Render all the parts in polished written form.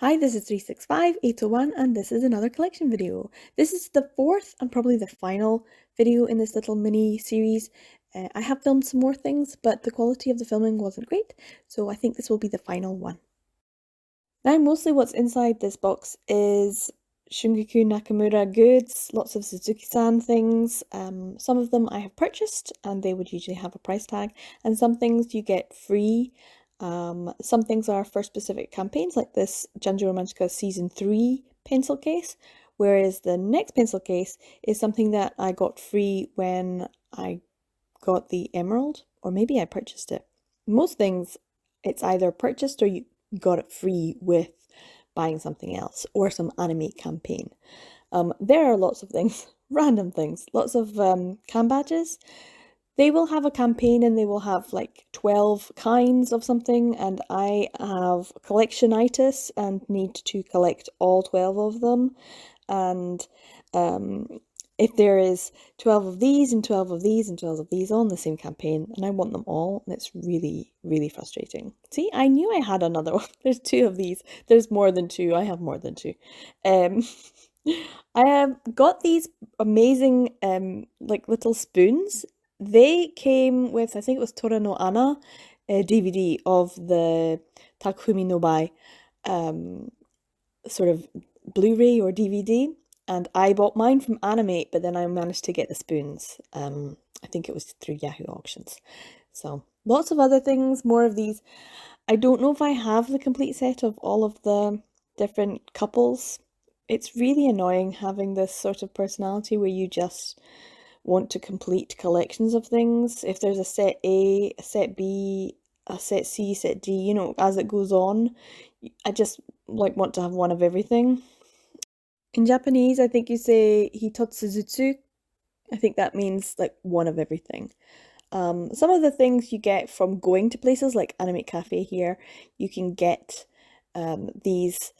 Hi, this is 365801 and this is another collection video. This is the fourth and probably the final video in this little mini series. I have filmed some more things, but the quality of the filming wasn't great, so I think this will be the final one. Now, mostly what's inside this box is Shungiku Nakamura goods, lots of Suzuki-san things. Some of them I have purchased and they would usually have a price tag, and some things you get free. Some things are for specific campaigns, like this Junjou Romantica Season 3 pencil case, whereas the next pencil case is something that I got free when I got the Emerald, or maybe I purchased it. Most things, it's either purchased or you got it free with buying something else or some anime campaign. There are lots of things, random things, lots of cam badges. They will have a campaign and they will have like 12 kinds of something, and I have collectionitis and need to collect all 12 of them. And if there is 12 of these and 12 of these and 12 of these on the same campaign, and I want them all, and it's really, really frustrating. See, I knew I had another one. There's two of these. There's more than two. I have more than two. I have got these amazing like little spoons. They came with, I think it was Tora no Ana DVD of the Takumi no Bai sort of Blu-ray or DVD, and I bought mine from Animate, but then I managed to get the spoons. I think it was through Yahoo Auctions. So lots of other things, more of these. I don't know if I have the complete set of all of the different couples. It's really annoying having this sort of personality where you just want to complete collections of things. If there's a set A, a set B, a set C, set D, you know, as it goes on, I just like want to have one of everything. In Japanese, I think you say hitotsuzutsu. I think that means like one of everything. Some of the things you get from going to places like Anime Cafe here, you can get these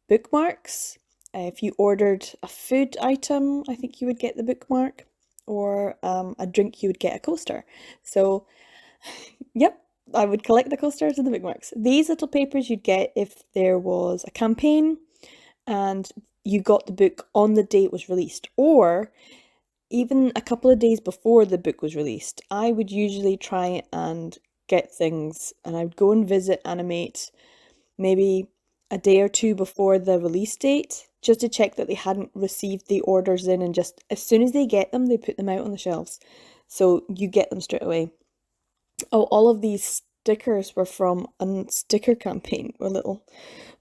bookmarks. If you ordered a food item, I think you would get the bookmark, or a drink, you would get a coaster. So, yep, I would collect the coasters and the bookmarks. These little papers you'd get if there was a campaign and you got the book on the day it was released, or even a couple of days before the book was released. I would usually try and get things, and I would go and visit Animate maybe a day or two before the release date, just to check that they hadn't received the orders in, and just as soon as they get them, they put them out on the shelves. So you get them straight away. Oh, all of these stickers were from a sticker campaign, or little,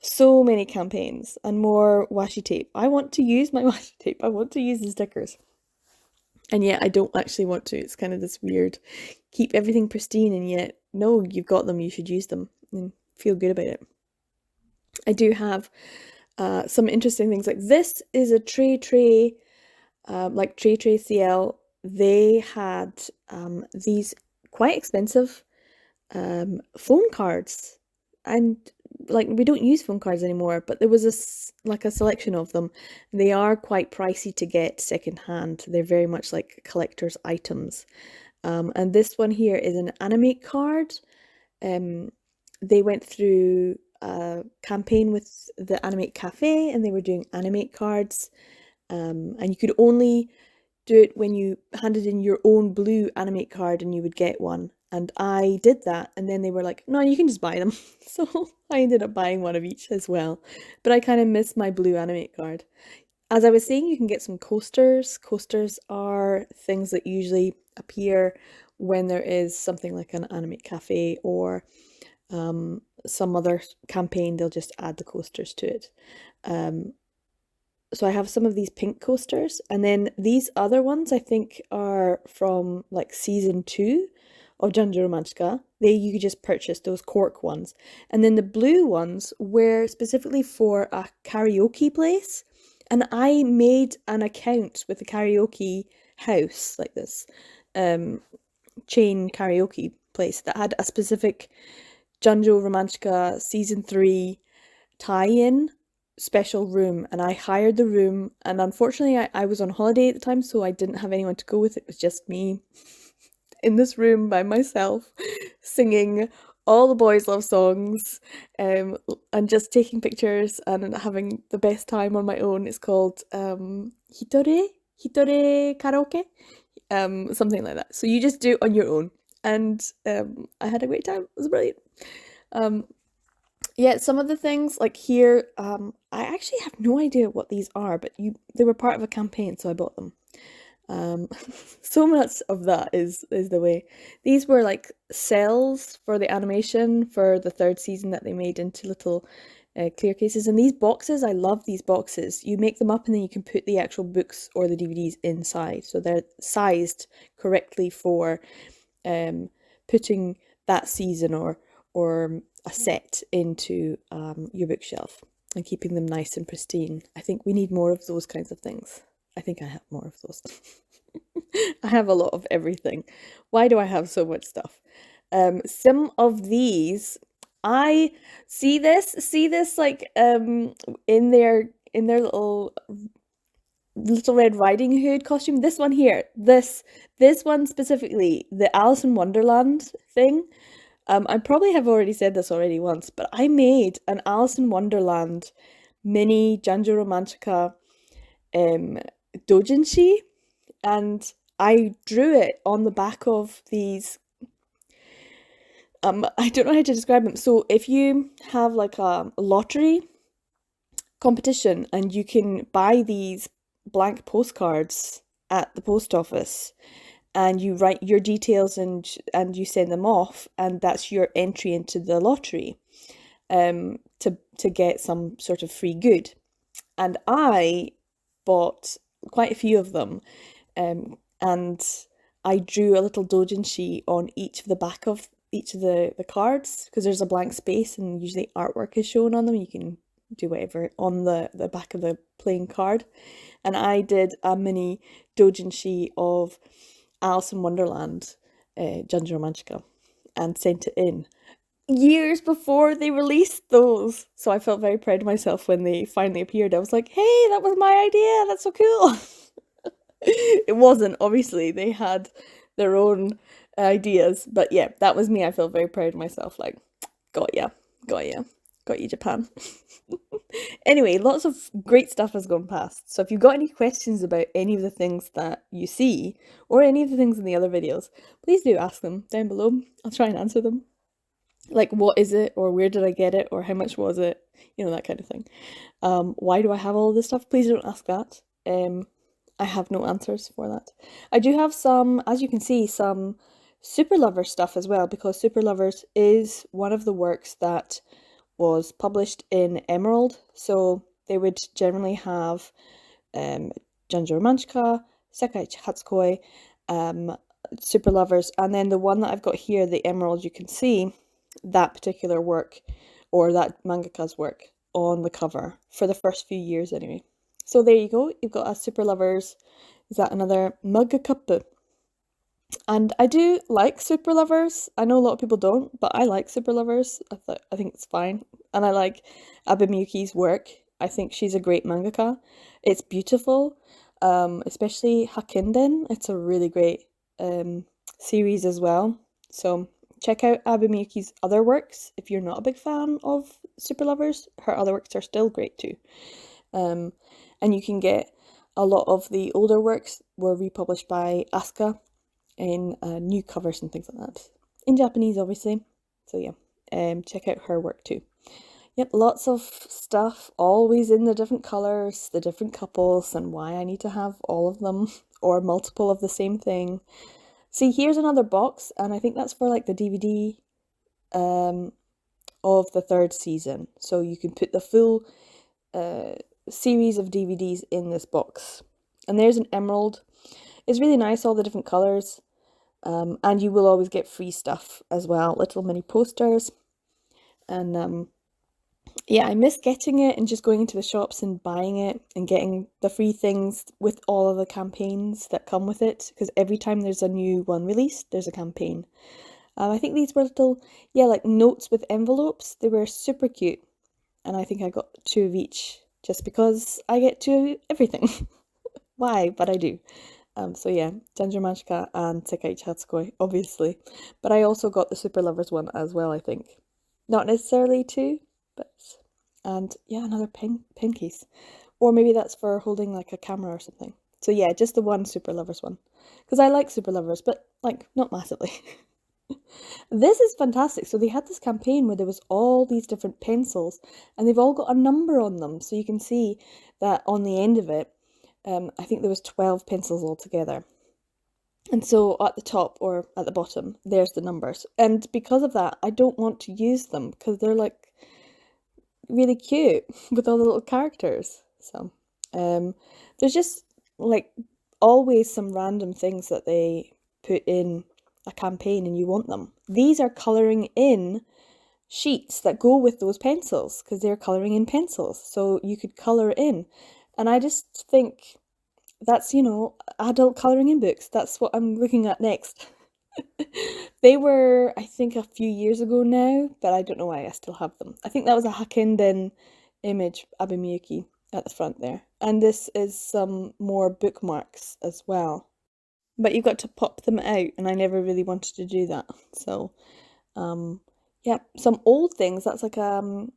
so many campaigns, and more washi tape. I want to use my washi tape. I want to use the stickers. And yet I don't actually want to. It's kind of this weird, keep everything pristine, and yet, no, you've got them, you should use them and feel good about it. I do have some interesting things, like this is a tray, like Tray CL. They had these quite expensive phone cards, and like we don't use phone cards anymore, but there was a selection of them. They are quite pricey to get secondhand. They're very much like collector's items. And this one here is an Animate card. They went through a campaign with the Animate Cafe, and they were doing Animate cards. And you could only do it when you handed in your own blue Animate card and you would get one. And I did that, and then they were like, no, you can just buy them. So I ended up buying one of each as well. But I kind of miss my blue Animate card. As I was saying, you can get some coasters. Coasters are things that usually appear when there is something like an Animate Cafe or some other campaign. They'll just add the coasters to it. So I have some of these pink coasters, and then these other ones I think are from like season 2 of Junjou Romantica. You could just purchase those cork ones. And then the blue ones were specifically for a karaoke place. And I made an account with the karaoke house, like this chain karaoke place that had a specific Junjou Romantica season 3 tie-in special room, and I hired the room, and unfortunately I was on holiday at the time, so I didn't have anyone to go with. It was just me in this room by myself singing all the boys love songs, and just taking pictures and having the best time on my own. It's called Hitore Karaoke, something like that. So you just do it on your own, and I had a great time. It was brilliant. Um, yeah, some of the things like here, I actually have no idea what these are, but they were part of a campaign, so I bought them. Um, so much of that is the way. These were like cells for the animation for the third season that they made into little clear cases. And these boxes, I love these boxes. You make them up and then you can put the actual books or the DVDs inside. So they're sized correctly for putting that season or a set into your bookshelf and keeping them nice and pristine. I think we need more of those kinds of things. I think I have more of those. I have a lot of everything. Why do I have so much stuff? Some of these, I see this like in their little Red Riding Hood costume. This one here, this one specifically, the Alice in Wonderland thing. I probably have already said this already once, but I made an Alice in Wonderland mini Junjou Romantica doujinshi, and I drew it on the back of these. I don't know how to describe them. So if you have like a lottery competition and you can buy these blank postcards at the post office, and you write your details and you send them off, and that's your entry into the lottery, to get some sort of free good. And I bought quite a few of them, and I drew a little doujinshi on each of the back of each of the cards, because there's a blank space and usually artwork is shown on them. You can do whatever on the back of the playing card. And I did a mini doujinshi of Alice in Wonderland, Junjou Romantica, and sent it in years before they released those. So I felt very proud of myself when they finally appeared. I was like, hey, that was my idea. That's so cool. It wasn't, obviously. They had their own ideas. But yeah, that was me. I felt very proud of myself. Like, got ya, got ya, got you, Japan. Anyway, lots of great stuff has gone past. So if you've got any questions about any of the things that you see, or any of the things in the other videos, please do ask them down below. I'll try and answer them. Like, what is it, or where did I get it, or how much was it, that kind of thing. Why do I have all this stuff? Please don't ask that. I have no answers for that. I do have some, as you can see, some Super Lovers stuff as well, because Super Lovers is one of the works that was published in Emerald. So they would generally have Junjou Romantica, Sekaiichi Hatsukoi, Super Lovers, and then the one that I've got here, the Emerald, you can see that particular work, or that mangaka's work on the cover for the first few years anyway. So there you go, you've got a Super Lovers. Is that another Manga? And I do like Super Lovers. I know a lot of people don't, but I like Super Lovers. I think it's fine. And I like Abe Miyuki's work. I think she's a great mangaka. It's beautiful, especially Hakinden. It's a really great series as well. So check out Abe Miyuki's other works if you're not a big fan of Super Lovers. Her other works are still great too. And you can get a lot of the older works were republished by Asuka in new covers and things like that. In Japanese, obviously. So yeah, check out her work too. Yep, lots of stuff, always in the different colours, the different couples, and why I need to have all of them, or multiple of the same thing. See, here's another box, and I think that's for like the DVD of the third season. So you can put the full series of DVDs in this box. And there's an Emerald. It's really nice, all the different colours. And you will always get free stuff as well, little mini posters. And yeah, I miss getting it and just going into the shops and buying it and getting the free things with all of the campaigns that come with it, because every time there's a new one released, there's a campaign. I think these were little, like notes with envelopes. They were super cute, and I think I got 2 of each just because I get 2 of everything. Why? But I do. So yeah, Junjou Magica and Sekaiichi Hatsukoi, obviously. But I also got the Super Lovers one as well, I think. Not necessarily two, but... And yeah, another pen case. Or maybe that's for holding like a camera or something. So yeah, just the one Super Lovers one. Because I like Super Lovers, but like not massively. This is fantastic. So they had this campaign where there was all these different pencils and they've all got a number on them. So you can see that on the end of it, I think there was 12 pencils altogether. And so at the top or at the bottom, there's the numbers. And because of that, I don't want to use them because they're like really cute with all the little characters. So there's just like always some random things that they put in a campaign and you want them. These are colouring in sheets that go with those pencils because they're colouring in pencils. So you could colour in. And I just think that's, you know, adult colouring in books. That's what I'm looking at next. They were, I think, a few years ago now, but I don't know why I still have them. I think that was a Hakenden image, Abe Miyuki, at the front there. And this is some more bookmarks as well. But you've got to pop them out, and I never really wanted to do that. So, yeah, some old things. That's like Takanaga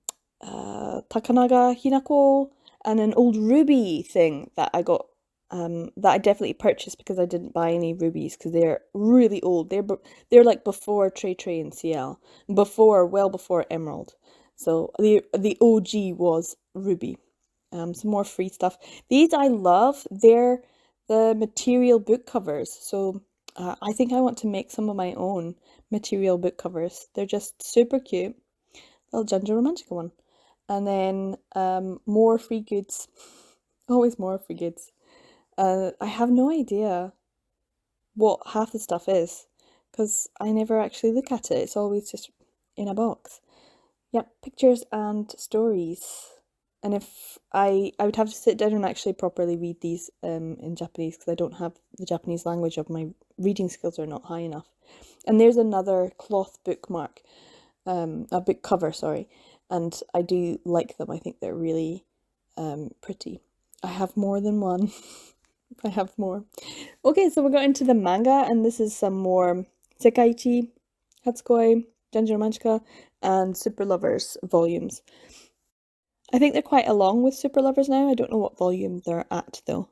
Hinako and an old ruby thing that I got. That I definitely purchased because I didn't buy any rubies because they're really old. They're like before Trey and CL, well before Emerald. So the OG was ruby. Some more free stuff. These I love. They're the material book covers. So I think I want to make some of my own material book covers. They're just super cute. Little Junjou Romantica one. And then more free goods. Always more free goods. I have no idea what half the stuff is because I never actually look at it. It's always just in a box. Yep, pictures and stories. And if I would have to sit down and actually properly read these in Japanese because I don't have the Japanese language of my reading skills are not high enough. And there's another cloth bookmark, a book cover, sorry. And I do like them. I think they're really pretty. I have more than one. I have more. Okay, so we're going into the manga, and this is some more Sekaiichi, Hatsukoi, Junjou Romantica, and Super Lovers volumes. I think they're quite along with Super Lovers now. I don't know what volume they're at though.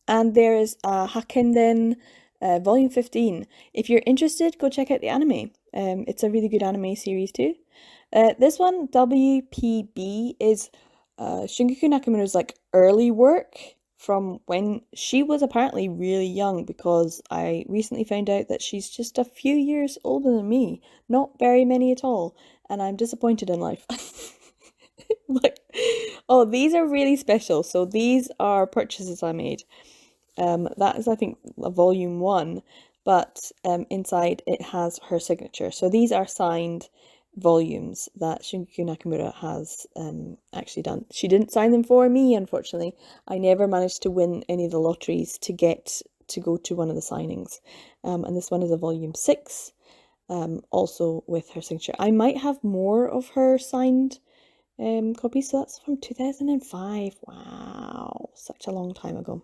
And there is Hakenden volume 15. If you're interested, go check out the anime. It's a really good anime series too. This one, WPB, is Shungiku Nakamura's like early work from when she was apparently really young because I recently found out that she's just a few years older than me. Not very many at all. And I'm disappointed in life. Like, oh, these are really special. So these are purchases I made. That is, I think, a volume 1, but inside it has her signature. So these are signed volumes that Shungiku Nakamura has actually done. She didn't sign them for me, unfortunately. I never managed to win any of the lotteries to get to go to one of the signings. And this one is a volume 6, also with her signature. I might have more of her signed copies, so that's from 2005. Wow, such a long time ago.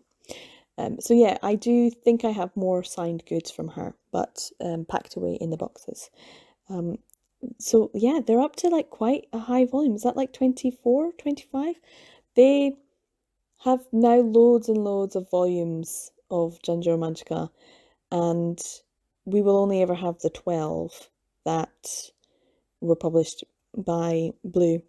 So yeah, I do think I have more signed goods from her, but packed away in the boxes. So yeah, they're up to like quite a high volume. Is that like 24, 25? They have now loads and loads of volumes of Junjou Romantica, and we will only ever have the 12 that were published by Blue.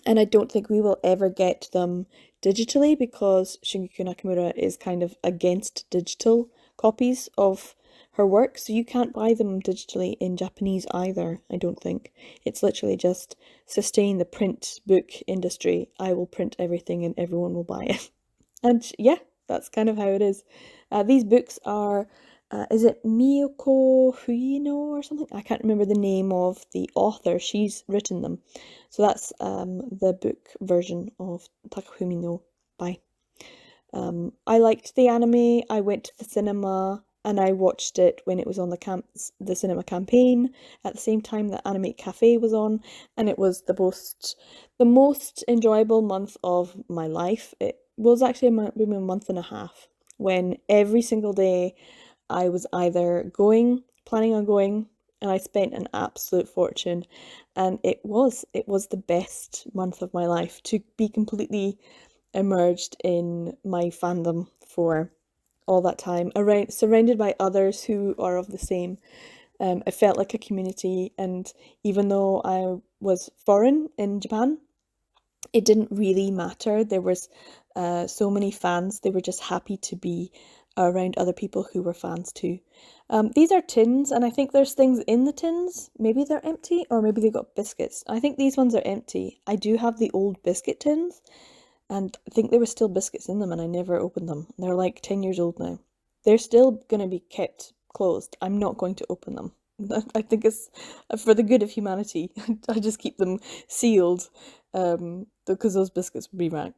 And I don't think we will ever get them digitally because Shungiku Nakamura is kind of against digital copies of her work. So you can't buy them digitally in Japanese either, I don't think. It's literally just sustain the print book industry. I will print everything and everyone will buy it. And yeah, that's kind of how it is. These books are, is it Miyoko Fuyino or something? I can't remember the name of the author. She's written them. So that's the book version of Takafumi no Bai. I liked the anime. I went to the cinema and I watched it when it was on the cinema campaign at the same time that Anime Cafe was on, and it was the most enjoyable month of my life. It was actually maybe a month and a half. when every single day I was either planning on going, and I spent an absolute fortune. And it was the best month of my life to be completely immersed in my fandom for all that time, around surrounded by others who are of the same. It felt like a community, and even though I was foreign in Japan, it didn't really matter. There was so many fans. They were just happy to be around other people who were fans too. These are tins, and I think there's things in the tins. Maybe they're empty, or maybe they got biscuits. I think these ones are empty. I do have the old biscuit tins, and I think there were still biscuits in them, and I never opened them. They're like 10 years old now. They're still going to be kept closed. I'm not going to open them. I think it's for the good of humanity. I just keep them sealed, because those biscuits would be rank.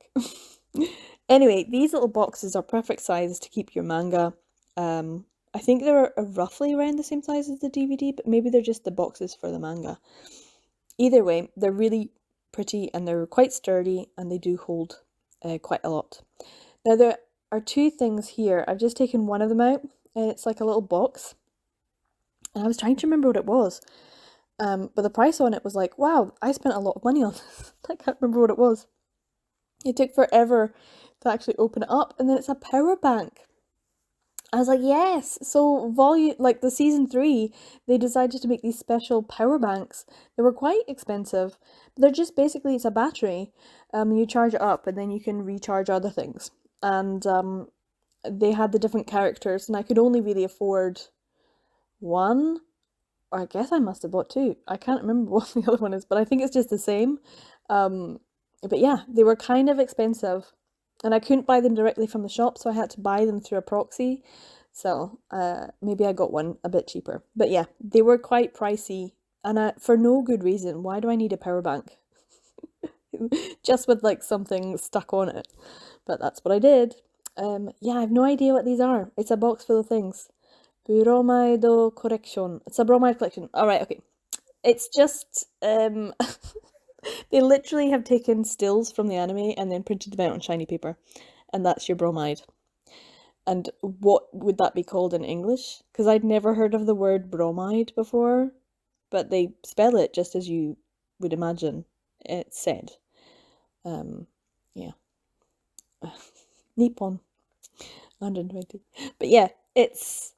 Anyway, these little boxes are perfect size to keep your manga. I think they're roughly around the same size as the DVD, but maybe they're just the boxes for the manga. Either way, they're really pretty and they're quite sturdy and they do hold quite a lot. Now, there are two things here. I've just taken one of them out, and it's like a little box. And I was trying to remember what it was. But the price on it was like, wow, I spent a lot of money on this. I can't remember what it was. It took forever to actually open it up, and then it's a power bank. I was like, yes. So volume, like the season 3, they decided to make these special power banks. They were quite expensive, but they're just basically it's a battery. You charge it up, and then you can recharge other things. And they had the different characters, and I could only really afford one. Or I guess I must have bought two. I can't remember what the other one is, but I think it's just the same. But yeah, they were kind of expensive, and I couldn't buy them directly from the shop, so I had to buy them through a proxy. So maybe I got one a bit cheaper. But yeah, they were quite pricey, and for no good reason. Why do I need a power bank? Just with like something stuck on it. But that's what I did. Yeah, I have no idea what these are. It's a box full of things. Bromide Collection. It's a Bromide Collection. Alright, okay. It's just, they literally have taken stills from the anime and then printed them out on shiny paper. And that's your bromide. And what would that be called in English? Because I'd never heard of the word bromide before, but they spell it just as you would imagine it said. Yeah. Nippon. 120. But yeah, it's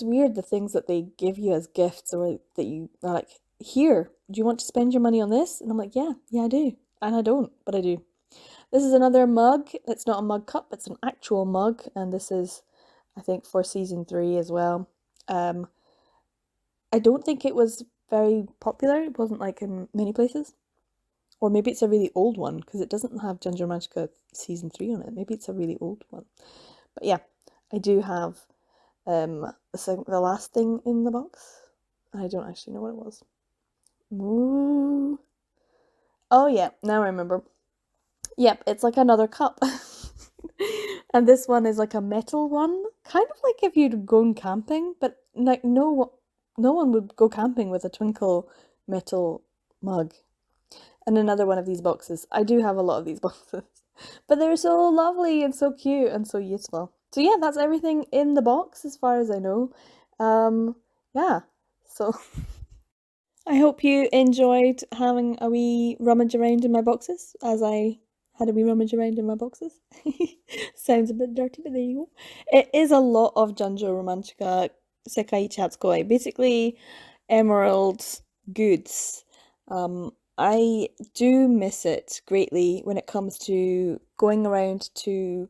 weird the things that they give you as gifts, or that you are like, here, do you want to spend your money on this? And I'm like, yeah, I do. And I don't, but I do. This is another mug. It's not a mug cup, it's an actual mug, and this is, I think, for season 3 as well. I don't think it was very popular. It wasn't like in many places. Or maybe it's a really old one, because it doesn't have Junjou Magica season 3 on it. Maybe it's a really old one. But yeah, I do have the last thing in the box. I don't actually know what it was. Ooh. Oh yeah, now I remember. Yep, it's like another cup. And this one is like a metal one. Kind of like if you'd gone camping, but like no one would go camping with a twinkle metal mug. And another one of these boxes. I do have a lot of these boxes. But they're so lovely and so cute and so useful. So yeah, that's everything in the box as far as I know. Yeah. So I hope you enjoyed having a wee rummage around in my boxes, as I had a wee rummage around in my boxes. Sounds a bit dirty, but there you go. It is a lot of Junjo Romantica Sekaiichi Hatsukoi. Basically, emerald goods. I do miss it greatly when it comes to going around to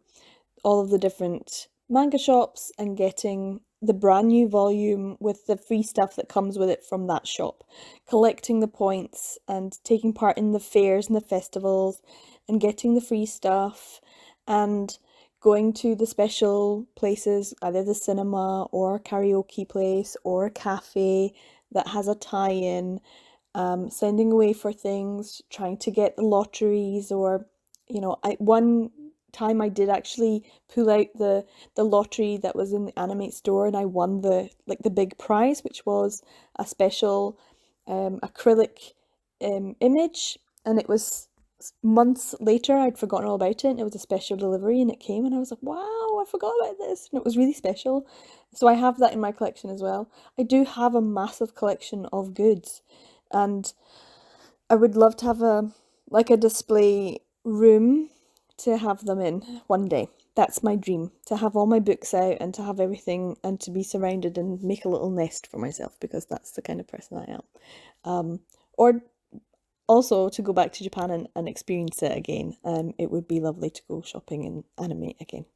all of the different manga shops and getting the brand new volume with the free stuff that comes with it from that shop, collecting the points and taking part in the fairs and the festivals and getting the free stuff, and going to the special places, either the cinema or a karaoke place or a cafe that has a tie-in, sending away for things, trying to get the lotteries, or one time I did actually pull out the lottery that was in the Animate store, and I won the big prize, which was a special acrylic image, and it was months later, I'd forgotten all about it, and it was a special delivery, and it came, and I was like, wow, I forgot about this, and it was really special. So I have that in my collection as well. I do have a massive collection of goods, and I would love to have a display room to have them in one day. That's my dream, to have all my books out and to have everything and to be surrounded and make a little nest for myself, because that's the kind of person I am. Or also to go back to Japan and experience it again. It would be lovely to go shopping in Animate again.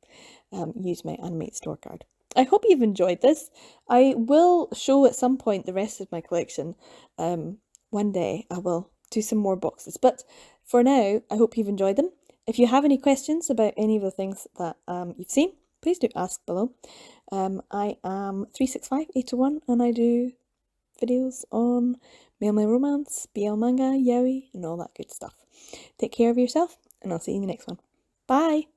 Use my Animate store card. I hope you've enjoyed this. I will show at some point the rest of my collection. One day I will do some more boxes. But for now, I hope you've enjoyed them. If you have any questions about any of the things that you've seen, please do ask below. I am 365-801 and I do videos on male romance, BL manga, yaoi, and all that good stuff. Take care of yourself, and I'll see you in the next one. Bye!